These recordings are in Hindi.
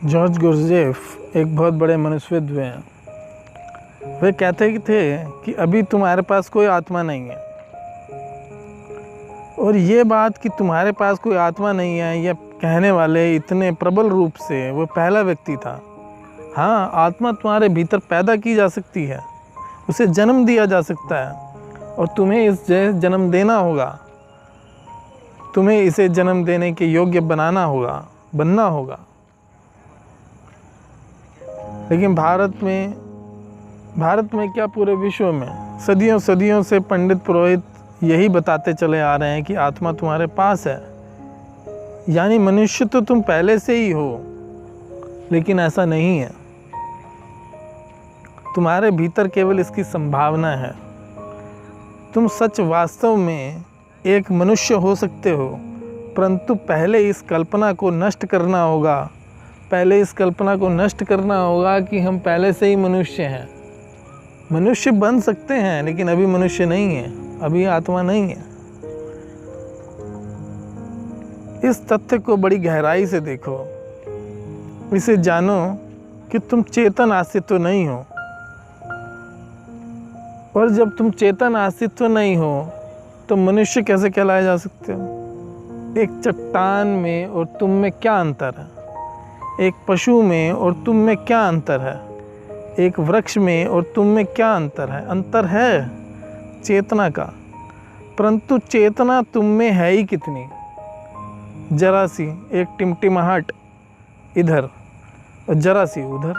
जॉर्ज गुरजेफ एक बहुत बड़े मनुष्यविद हुए हैं। वे कहते थे कि अभी तुम्हारे पास कोई आत्मा नहीं है। और ये बात कि तुम्हारे पास कोई आत्मा नहीं है, यह कहने वाले इतने प्रबल रूप से वो पहला व्यक्ति था। हाँ, आत्मा तुम्हारे भीतर पैदा की जा सकती है, उसे जन्म दिया जा सकता है और तुम्हें इस जन्म देना होगा। तुम्हें इसे जन्म देने के योग्य बनना होगा। लेकिन भारत में क्या पूरे विश्व में सदियों से पंडित पुरोहित यही बताते चले आ रहे हैं कि आत्मा तुम्हारे पास है, यानी मनुष्य तो तुम पहले से ही हो। लेकिन ऐसा नहीं है, तुम्हारे भीतर केवल इसकी संभावना है। तुम सच वास्तव में एक मनुष्य हो सकते हो, परंतु पहले इस कल्पना को नष्ट करना होगा कि हम पहले से ही मनुष्य हैं। मनुष्य बन सकते हैं, लेकिन अभी मनुष्य नहीं है, अभी आत्मा नहीं है। इस तथ्य को बड़ी गहराई से देखो, इसे जानो कि तुम चेतन अस्तित्व नहीं हो। और जब तुम चेतन अस्तित्व नहीं हो तो मनुष्य कैसे कहलाए जा सकते हो? एक चट्टान में और तुम में क्या अंतर है? एक पशु में और तुम में क्या अंतर है? एक वृक्ष में और तुम में क्या अंतर है? अंतर है चेतना का, परंतु चेतना तुम में है ही कितनी? जरा सी एक टिमटिमाहट इधर और जरा सी उधर।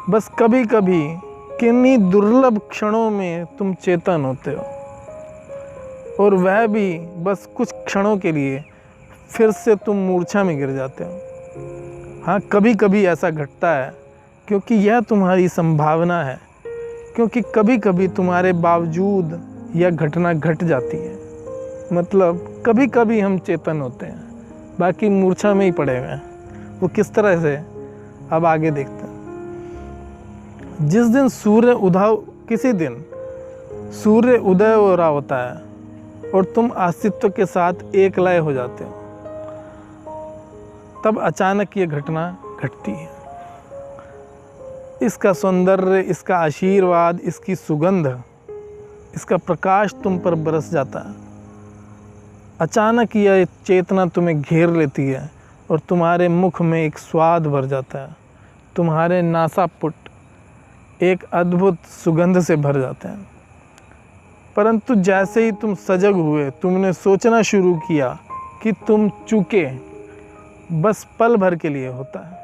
बस कभी कभी किन्हीं दुर्लभ क्षणों में तुम चेतन होते हो, और वह भी बस कुछ क्षणों के लिए, फिर से तुम मूर्छा में गिर जाते हो। हाँ, कभी कभी ऐसा घटता है, क्योंकि यह तुम्हारी संभावना है, क्योंकि कभी कभी तुम्हारे बावजूद यह घटना घट जाती है। मतलब कभी कभी हम चेतन होते हैं, बाकी मूर्छा में ही पड़े हुए हैं। वो किस तरह से, अब आगे देखते हैं। जिस दिन सूर्य उदय हो रहा होता है और तुम अस्तित्व के साथ एक लय हो जाते हो, तब अचानक ये घटना घटती है। इसका सौंदर्य, इसका आशीर्वाद, इसकी सुगंध, इसका प्रकाश तुम पर बरस जाता है। अचानक यह चेतना तुम्हें घेर लेती है और तुम्हारे मुख में एक स्वाद भर जाता है। तुम्हारे नासापुट एक अद्भुत सुगंध से भर जाते हैं। परंतु जैसे ही तुम सजग हुए, तुमने सोचना शुरू किया कि तुम चूके बस पल भर के लिए होता है।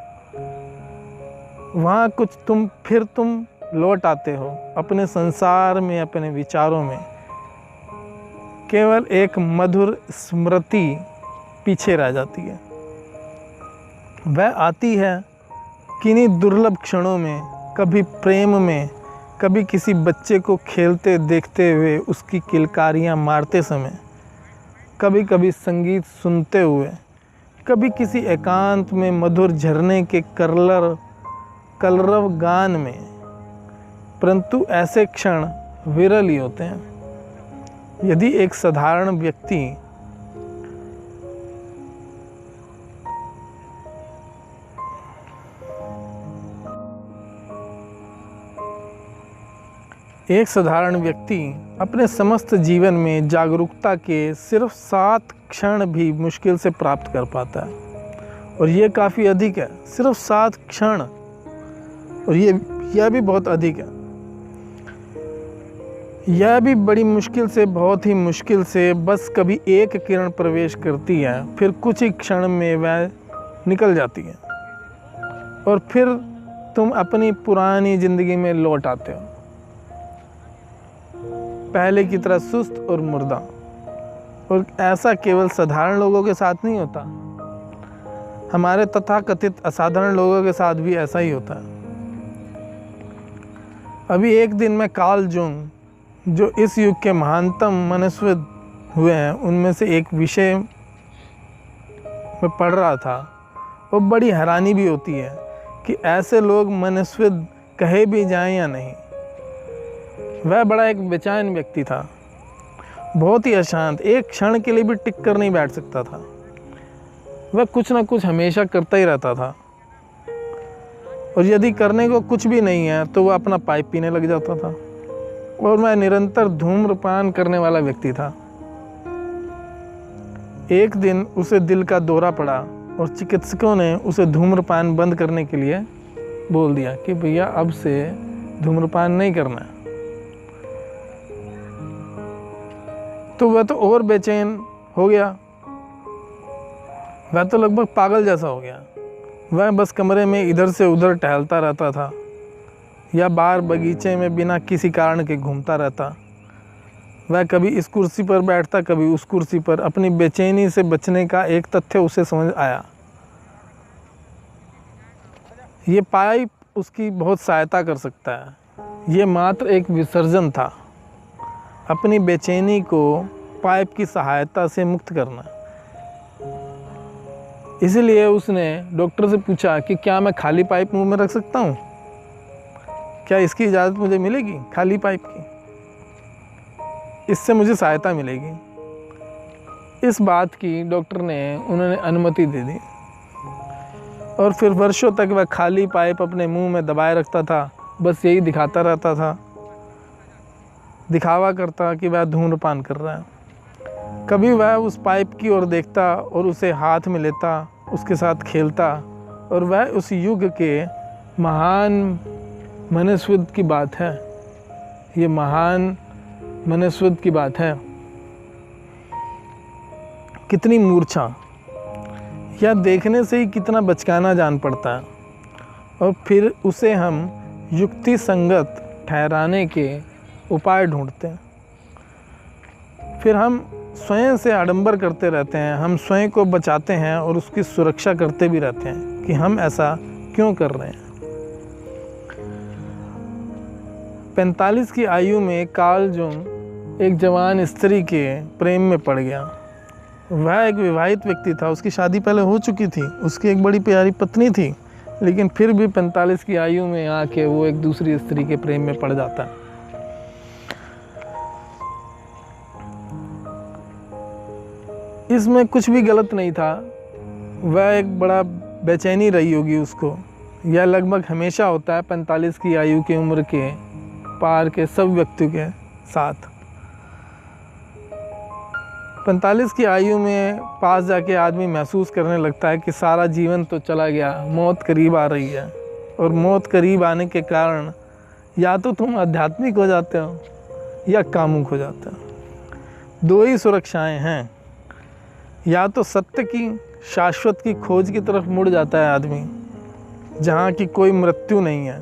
वहाँ कुछ तुम लौट आते हो अपने संसार में, अपने विचारों में। केवल एक मधुर स्मृति पीछे रह जाती है। वह आती है किन्हीं दुर्लभ क्षणों में, कभी प्रेम में, कभी किसी बच्चे को खेलते देखते हुए उसकी किलकारियाँ मारते समय, कभी कभी संगीत सुनते हुए, कभी किसी एकांत में मधुर झरने के कलरव गान में। परंतु ऐसे क्षण विरल ही होते हैं। यदि एक साधारण व्यक्ति अपने समस्त जीवन में जागरूकता के सिर्फ 7 क्षण भी मुश्किल से प्राप्त कर पाता है। और ये काफ़ी अधिक है, सिर्फ 7 क्षण। और यह भी बहुत अधिक है। यह भी बड़ी मुश्किल से, बहुत ही मुश्किल से बस कभी एक किरण प्रवेश करती है, फिर कुछ ही क्षण में वह निकल जाती है और फिर तुम अपनी पुरानी ज़िंदगी में लौट आते हो, पहले की तरह सुस्त और मुर्दा। और ऐसा केवल साधारण लोगों के साथ नहीं होता, हमारे तथाकथित असाधारण लोगों के साथ भी ऐसा ही होता है। अभी एक दिन मैं कार्ल जूंग, जो इस युग के महानतम मनुष्यविद हुए हैं, उनमें से एक विषय में पढ़ रहा था। वो बड़ी हैरानी भी होती है कि ऐसे लोग मनुष्यविद कहे भी जाएं या नहीं। वह बड़ा एक बेचैन व्यक्ति था, बहुत ही अशांत, एक क्षण के लिए भी टिक कर नहीं बैठ सकता था। वह कुछ ना कुछ हमेशा करता ही रहता था। और यदि करने को कुछ भी नहीं है तो वह अपना पाइप पीने लग जाता था। और वह निरंतर धूम्रपान करने वाला व्यक्ति था। एक दिन उसे दिल का दौरा पड़ा और चिकित्सकों ने उसे धूम्रपान बंद करने के लिए बोल दिया कि भैया अब से धूम्रपान नहीं करना है। तो वह तो और बेचैन हो गया, वह तो लगभग पागल जैसा हो गया। वह बस कमरे में इधर से उधर टहलता रहता था या बाहर बगीचे में बिना किसी कारण के घूमता रहता। वह कभी इस कुर्सी पर बैठता, कभी उस कुर्सी पर। अपनी बेचैनी से बचने का एक तथ्य उसे समझ आया। ये पाइप उसकी बहुत सहायता कर सकता है। ये मात्र एक विसर्जन था, अपनी बेचैनी को पाइप की सहायता से मुक्त करना। इसलिए उसने डॉक्टर से पूछा कि क्या मैं खाली पाइप मुंह में रख सकता हूँ? क्या इसकी इजाज़त मुझे मिलेगी, खाली पाइप की? इससे मुझे सहायता मिलेगी। इस बात की डॉक्टर ने उन्होंने अनुमति दे दी और फिर वर्षों तक वह खाली पाइप अपने मुंह में दबाए रखता था। बस यही दिखाता रहता था, दिखावा करता कि वह धूम्रपान कर रहा है। कभी वह उस पाइप की ओर देखता और उसे हाथ में लेता, उसके साथ खेलता। और वह उस युग के महान मनस्विद की बात है। ये महान मनस्विद की बात है। कितनी मूर्छा, यह देखने से ही कितना बचकाना जान पड़ता है। और फिर उसे हम युक्ति संगत ठहराने के उपाय ढूंढते हैं। फिर हम स्वयं से आडंबर करते रहते हैं, हम स्वयं को बचाते हैं और उसकी सुरक्षा करते भी रहते हैं कि हम ऐसा क्यों कर रहे हैं। 45 की आयु में कार्ल जुंग एक जवान स्त्री के प्रेम में पड़ गया। वह एक विवाहित व्यक्ति था, उसकी शादी पहले हो चुकी थी, उसकी एक बड़ी प्यारी पत्नी थी, लेकिन फिर भी 45 की आयु में आके वो एक दूसरी स्त्री के प्रेम में पड़ जाता है। इसमें कुछ भी गलत नहीं था। वह एक बड़ा बेचैनी रही होगी उसको। यह लगभग हमेशा होता है 45 की आयु की उम्र के पार के सब व्यक्तियों के साथ। 45 की आयु में पास जाके आदमी महसूस करने लगता है कि सारा जीवन तो चला गया, मौत करीब आ रही है। और मौत करीब आने के कारण या तो तुम आध्यात्मिक हो जाते हो या कामुक हो जाते हो। दो ही सुरक्षाएं हैं, या तो सत्य की शाश्वत की खोज की तरफ मुड़ जाता है आदमी जहाँ की कोई मृत्यु नहीं है,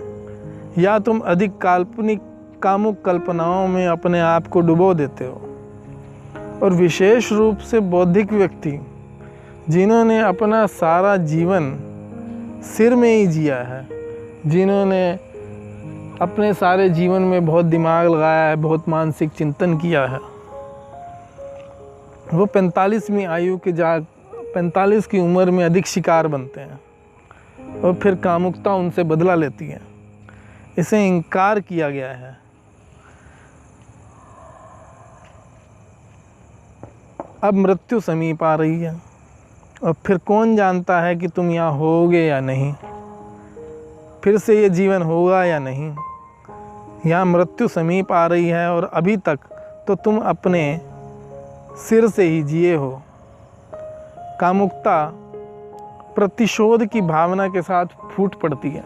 या तुम अधिक काल्पनिक कामुक कल्पनाओं में अपने आप को डुबो देते हो। और विशेष रूप से बौद्धिक व्यक्ति जिन्होंने अपना सारा जीवन सिर में ही जिया है, जिन्होंने अपने सारे जीवन में बहुत दिमाग लगाया है, बहुत मानसिक चिंतन किया है, वो 45वीं आयु के 45 की उम्र में अधिक शिकार बनते हैं और फिर कामुकता उनसे बदला लेती है। इसे इनकार किया गया है। अब मृत्यु समीप आ रही है और फिर कौन जानता है कि तुम यहाँ होगे या नहीं, फिर से ये जीवन होगा या नहीं। यहाँ मृत्यु समीप आ रही है और अभी तक तो तुम अपने सिर से ही जिए हो। कामुकता प्रतिशोध की भावना के साथ फूट पड़ती है।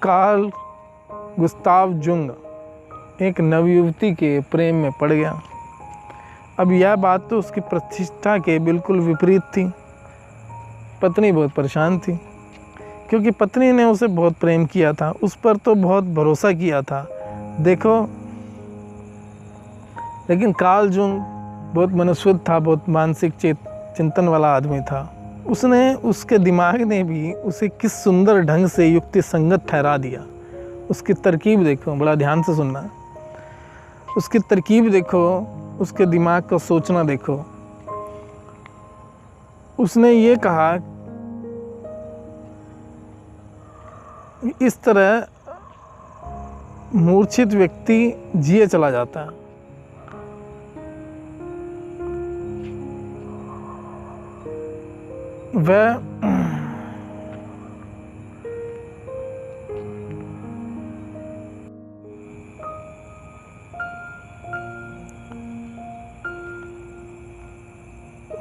कार्ल गुस्ताव जुंग एक नवयुवती के प्रेम में पड़ गया। अब यह बात तो उसकी प्रतिष्ठा के बिल्कुल विपरीत थी। पत्नी बहुत परेशान थी क्योंकि पत्नी ने उसे बहुत प्रेम किया था, उस पर तो बहुत भरोसा किया था। देखो, लेकिन कार्ल जुंग बहुत मनस्विद था, बहुत मानसिक चिंतन वाला आदमी था। उसके दिमाग ने भी उसे किस सुंदर ढंग से युक्ति संगत ठहरा दिया। उसकी तरकीब देखो, बड़ा ध्यान से सुनना। उसकी तरकीब देखो, उसके दिमाग का सोचना देखो। उसने ये कहा, इस तरह मूर्छित व्यक्ति जिए चला जाता है। वह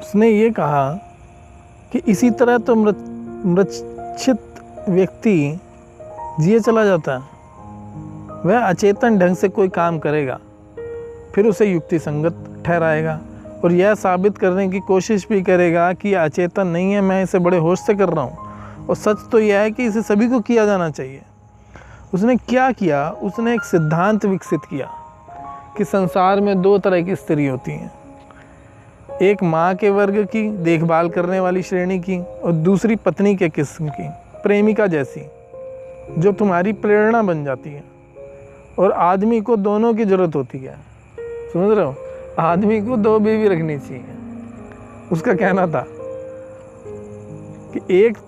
उसने ये कहा कि इसी तरह तो मूर्छित व्यक्ति जिए चला जाता है। वह अचेतन ढंग से कोई काम करेगा, फिर उसे युक्ति संगत ठहराएगा और यह साबित करने की कोशिश भी करेगा कि यह अचेतन नहीं है, मैं इसे बड़े होश से कर रहा हूँ। और सच तो यह है कि इसे सभी को किया जाना चाहिए। उसने क्या किया? उसने एक सिद्धांत विकसित किया कि संसार में दो तरह की स्त्री होती हैं, एक माँ के वर्ग की देखभाल करने वाली श्रेणी की और दूसरी पत्नी के किस्म की, प्रेमिका जैसी, जो तुम्हारी प्रेरणा बन जाती है। और आदमी को दोनों की ज़रूरत होती है। समझ रहे हो? आदमी को दो बीवी रखनी चाहिए। उसका कहना था कि एक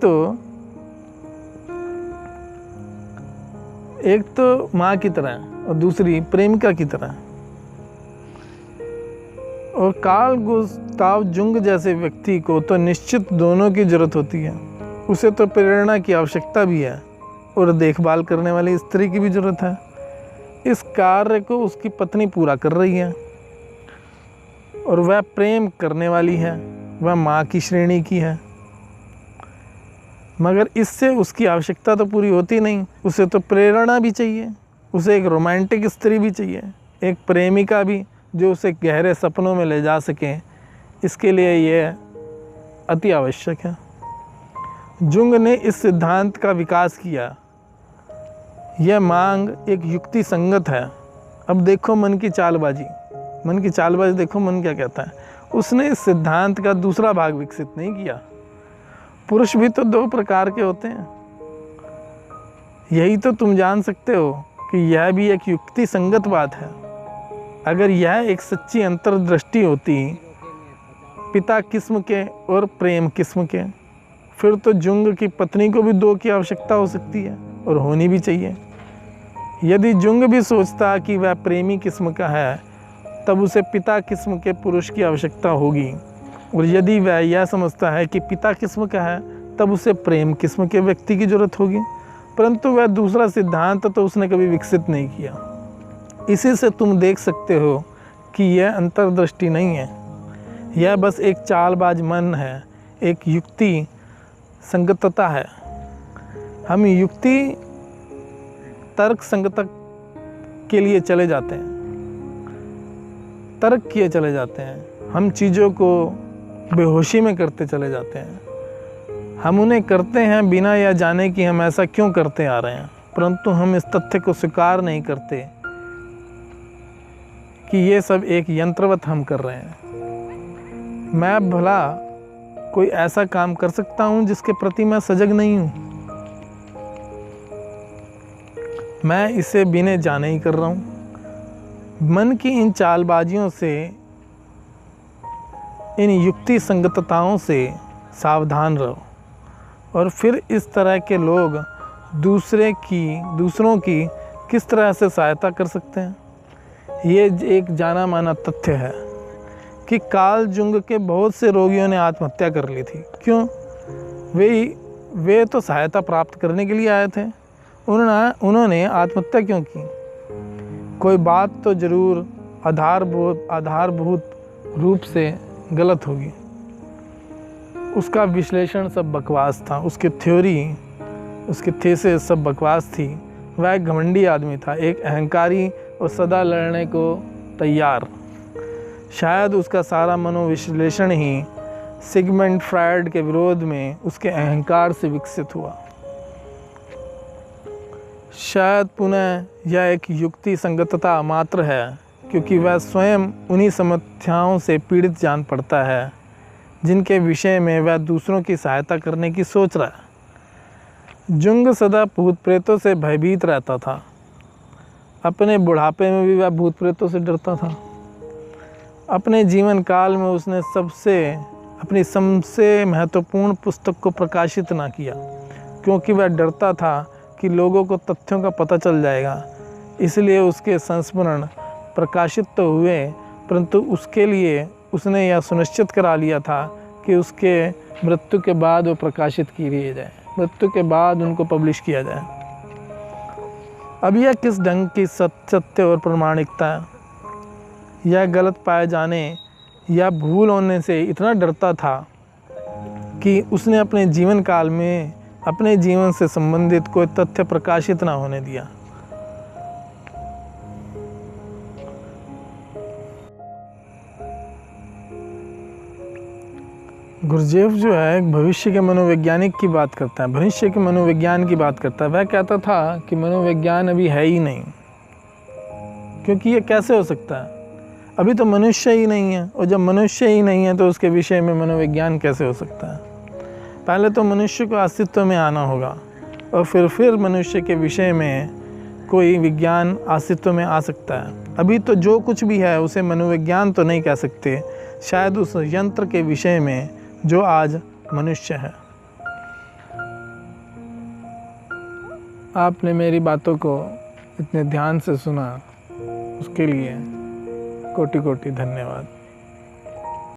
तो माँ की तरह और दूसरी प्रेमिका की तरह। और कार्ल गुस्ताव जुंग जैसे व्यक्ति को तो निश्चित दोनों की ज़रूरत होती है। उसे तो प्रेरणा की आवश्यकता भी है और देखभाल करने वाली स्त्री की भी ज़रूरत है। इस कार्य को उसकी पत्नी पूरा कर रही है और वह प्रेम करने वाली है, वह माँ की श्रेणी की है। मगर इससे उसकी आवश्यकता तो पूरी होती नहीं। उसे तो प्रेरणा भी चाहिए, उसे एक रोमांटिक स्त्री भी चाहिए, एक प्रेमिका भी जो उसे गहरे सपनों में ले जा सके। इसके लिए यह अति आवश्यक है। जुंग ने इस सिद्धांत का विकास किया। यह मांग एक युक्ति संगत है। अब देखो मन की चालबाजी देखो मन क्या कहता है। उसने इस सिद्धांत का दूसरा भाग विकसित नहीं किया। पुरुष भी तो दो प्रकार के होते हैं। यही तो तुम जान सकते हो कि यह भी एक युक्ति संगत बात है। अगर यह एक सच्ची अंतर्दृष्टि होती पिता किस्म के और प्रेम किस्म के, फिर तो जुंग की पत्नी को भी दो की आवश्यकता हो सकती है और होनी भी चाहिए। यदि जुंग भी सोचता कि वह प्रेमी किस्म का है, तब उसे पिता किस्म के पुरुष की आवश्यकता होगी। और यदि वह यह समझता है कि पिता किस्म का है, तब उसे प्रेम किस्म के व्यक्ति की जरूरत होगी। परंतु वह दूसरा सिद्धांत तो उसने कभी विकसित नहीं किया। इसी से तुम देख सकते हो कि यह अंतर्दृष्टि नहीं है, यह बस एक चालबाज मन है, एक युक्ति संगतता है। हम युक्ति तर्क संगत के लिए चले जाते हैं, तर्क किए चले जाते हैं। हम चीज़ों को बेहोशी में करते चले जाते हैं। हम उन्हें करते हैं बिना यह जाने कि हम ऐसा क्यों करते आ रहे हैं। परंतु हम इस तथ्य को स्वीकार नहीं करते कि ये सब एक यंत्रवत हम कर रहे हैं। मैं भला कोई ऐसा काम कर सकता हूँ जिसके प्रति मैं सजग नहीं हूँ? मैं इसे बिना जाने ही कर रहा हूँ। मन की इन चालबाजियों से, इन युक्ति संगतताओं से सावधान रहो। और फिर इस तरह के लोग दूसरों की किस तरह से सहायता कर सकते हैं? ये एक जाना माना तथ्य है कि कार्ल जुंग के बहुत से रोगियों ने आत्महत्या कर ली थी। क्यों? वे तो सहायता प्राप्त करने के लिए आए थे। उन्होंने आत्महत्या क्यों की? कोई बात तो ज़रूर आधारभूत रूप से गलत होगी। उसका विश्लेषण सब बकवास था, उसकी थ्योरी, उसकी थीसिस सब बकवास थी। वह एक घमंडी आदमी था, एक अहंकारी और सदा लड़ने को तैयार। शायद उसका सारा मनोविश्लेषण ही सिगमंड फ्रायड के विरोध में उसके अहंकार से विकसित हुआ। शायद पुनः यह एक युक्ति संगतता मात्र है, क्योंकि वह स्वयं उन्हीं समस्याओं से पीड़ित जान पड़ता है जिनके विषय में वह दूसरों की सहायता करने की सोच रहा है। जुंग सदा भूत प्रेतों से भयभीत रहता था। अपने बुढ़ापे में भी वह भूत प्रेतों से डरता था। अपने जीवन काल में उसने अपनी सबसे महत्वपूर्ण पुस्तक को प्रकाशित ना किया, क्योंकि वह डरता था कि लोगों को तथ्यों का पता चल जाएगा। इसलिए उसके संस्मरण प्रकाशित तो हुए, परंतु उसके लिए उसने यह सुनिश्चित करा लिया था कि उसके मृत्यु के बाद वो प्रकाशित किए जाए, मृत्यु के बाद उनको पब्लिश किया जाए। अब यह किस ढंग की सत्य और प्रामाणिकता है? यह गलत पाए जाने या भूल होने से इतना डरता था कि उसने अपने जीवन काल में अपने जीवन से संबंधित कोई तथ्य प्रकाशित ना होने दिया। गुरजेफ जो है एक भविष्य के मनोवैज्ञानिक की बात करता है, भविष्य के मनोविज्ञान की बात करता है। वह कहता था कि मनोविज्ञान अभी है ही नहीं, क्योंकि ये कैसे हो सकता है, अभी तो मनुष्य ही नहीं है, और जब मनुष्य ही नहीं है तो उसके विषय में मनोविज्ञान कैसे हो सकता है। पहले तो मनुष्य को अस्तित्व में आना होगा और फिर मनुष्य के विषय में कोई विज्ञान अस्तित्व में आ सकता है। अभी तो जो कुछ भी है उसे मनोविज्ञान तो नहीं कह सकते, शायद उस यंत्र के विषय में जो आज मनुष्य है। आपने मेरी बातों को इतने ध्यान से सुना, उसके लिए कोटि कोटि धन्यवाद।